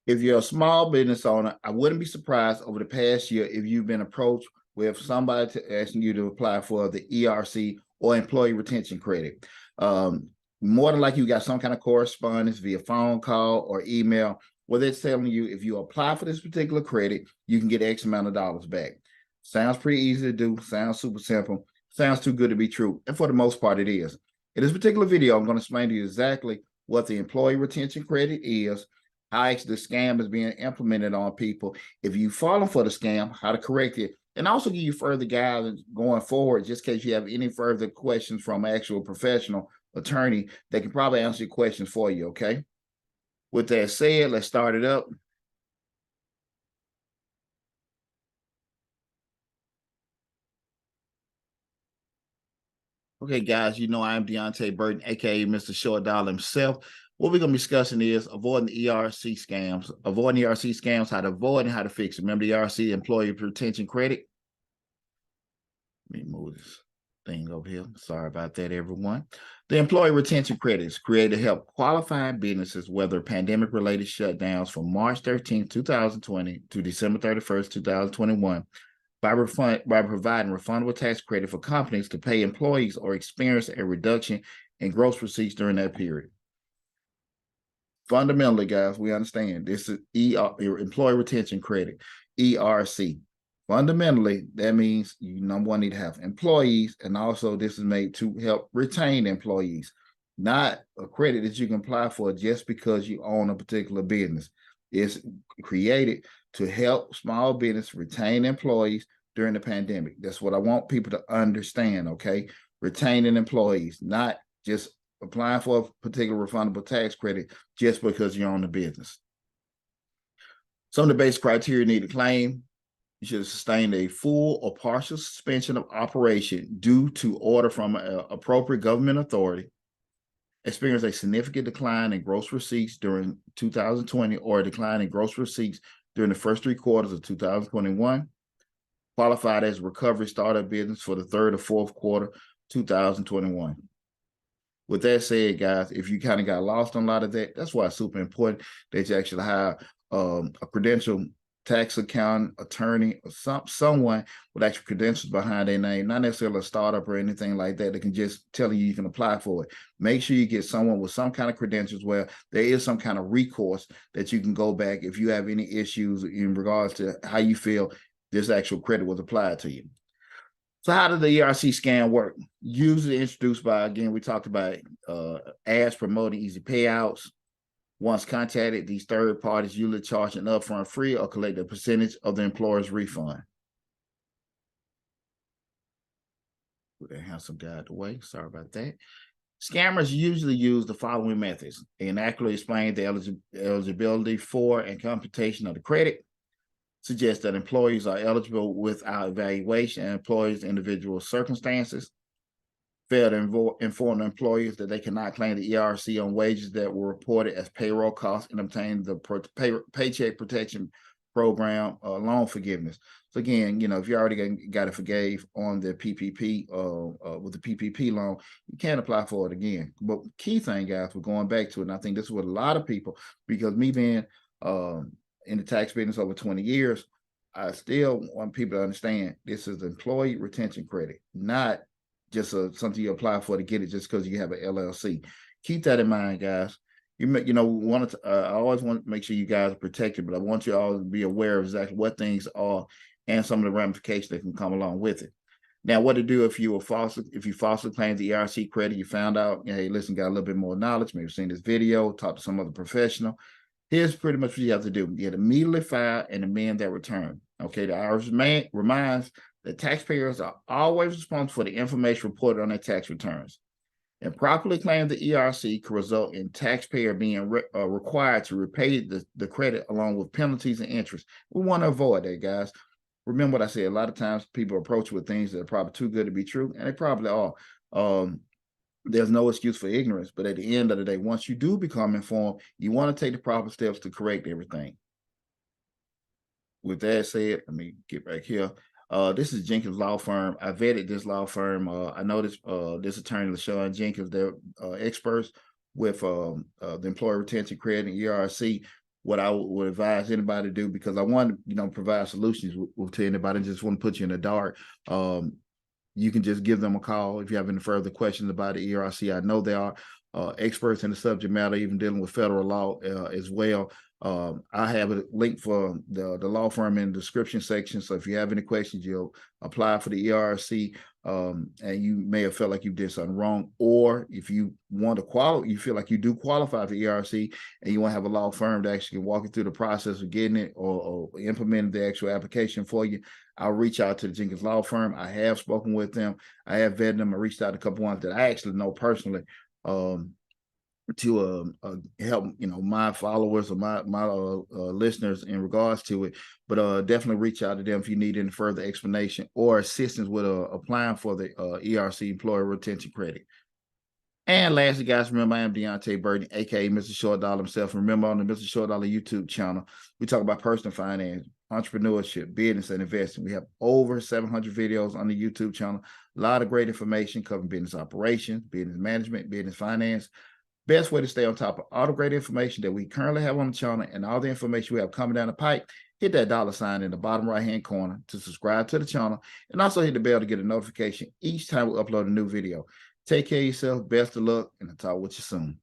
If you're a small business owner, I wouldn't be surprised over the past year if you've been approached with somebody asking you to apply for the ERC or employee retention credit. More than likely, you got some kind of correspondence via phone call or email where they're telling you if you apply for this particular credit, you can get X amount of dollars back. Sounds pretty easy to do. Sounds super simple. Sounds too good to be true. And for the most part, it is. In this particular video, I'm going to explain to you exactly what the employee retention credit is, how actually the scam is being implemented on people. If you've fallen for the scam, how to correct it, and also give you further guidance going forward, just in case you have any further questions from an actual professional attorney that can probably answer your questions for you, okay? With that said, let's start it up. Okay, guys, you know I'm Deonte Burden, aka Mr. Short Dollar himself. What we're going to be discussing is avoiding the ERC scams, how to avoid and how to fix it. Remember the ERC, Employee Retention Credit? Let me move this thing over here. Sorry about that, everyone. The Employee Retention Credit is created to help qualified businesses weather pandemic-related shutdowns from March 13, 2020 to December 31st, 2021 by providing refundable tax credit for companies to pay employees or experience a reduction in gross receipts during that period. Fundamentally, guys, we understand this is Employee Retention Credit, ERC. Fundamentally, that means you, number one, need to have employees, and also this is made to help retain employees, not a credit that you can apply for just because you own a particular business. It's created to help small business retain employees during the pandemic. That's what I want people to understand, okay? Retaining employees, not just applying for a particular refundable tax credit just because you own the business. Some of the basic criteria you need to claim: you should have sustained a full or partial suspension of operation due to order from an appropriate government authority, experienced a significant decline in gross receipts during 2020 or a decline in gross receipts during the first 3 quarters of 2021, qualified as a recovery startup business for the 3rd or 4th quarter 2021. With that said, guys, if you kind of got lost on a lot of that, that's why it's super important that you actually hire a credentialed tax accountant, attorney, or someone with actual credentials behind their name, not necessarily a startup or anything like that can just tell you can apply for it. Make sure you get someone with some kind of credentials where there is some kind of recourse that you can go back if you have any issues in regards to how you feel this actual credit was applied to you. So how does the ERC scam work? Usually introduced by, again, we talked about ads promoting easy payouts. Once contacted, these third parties usually charge an upfront fee or collect a percentage of the employer's refund. They have some guy out the way. Sorry about that. Scammers usually use the following methods: they inaccurately explain the eligibility for and computation of the credit, suggest that employees are eligible without evaluation and employees' individual circumstances, fail to inform the employees that they cannot claim the ERC on wages that were reported as payroll costs and obtain the Paycheck Protection Program loan forgiveness. So again, you know, if you already got it forgave on the PPP with the PPP loan, you can't apply for it again. But key thing, guys, we're going back to it, and I think this is what a lot of people, because me being in the tax business over 20 years, I still want people to understand this is employee retention credit, not just something you apply for to get it just because you have an LLC. Keep that in mind, guys. You know, I always want to make sure you guys are protected, but I want you all to be aware of exactly what things are and some of the ramifications that can come along with it. Now, what to do if you falsely claimed the ERC credit, you found out, hey, listen, got a little bit more knowledge, maybe seen this video, talk to some other professional. Here's pretty much what you have to do. You have to immediately file and amend that return. Okay, the IRS reminds that taxpayers are always responsible for the information reported on their tax returns. Improperly claiming the ERC could result in taxpayer being required to repay the credit along with penalties and interest. We want to avoid that, guys. Remember what I said, a lot of times people approach with things that are probably too good to be true, and they probably are. There's no excuse for ignorance, but at the end of the day, once you do become informed, you want to take the proper steps to correct everything. With that said, let me get back here. This is Jenkins Law Firm. I vetted this law firm. I know this attorney, LaShawn Jenkins, they're experts with the Employee Retention Credit and ERC. what I would advise anybody to do, because I want to, provide solutions to anybody. I just want to put you in the dark. You can just give them a call if you have any further questions about the ERC. I know they are experts in the subject matter, even dealing with federal law as well. I have a link for the law firm in the description section. So if you have any questions, you'll apply for the ERC, and you may have felt like you did something wrong, or if you want to qualify, you feel like you do qualify for ERC, and you want to have a law firm to actually walk you through the process of getting it or implementing the actual application for you, I'll reach out to the Jenkins Law Firm. I have spoken with them. I have vetted them. I reached out to a couple ones that I actually know personally, to help my followers or my listeners in regards to it. But definitely reach out to them if you need any further explanation or assistance with applying for the ERC Employee Retention Credit. And lastly, guys, remember I am Deonte Burden, aka Mr. Short Dollar himself. Remember, on the Mr. Short Dollar YouTube channel, we talk about personal finance, entrepreneurship, business, and investing. We have over 700 videos on the YouTube channel. A lot of great information covering business operations, business management, business finance. Best way to stay on top of all the great information that we currently have on the channel and all the information we have coming down the pipe, hit that $sign in the bottom right-hand corner to subscribe to the channel, and also hit the bell to get a notification each time we upload a new video. Take care of yourself. Best of luck, and I'll talk with you soon.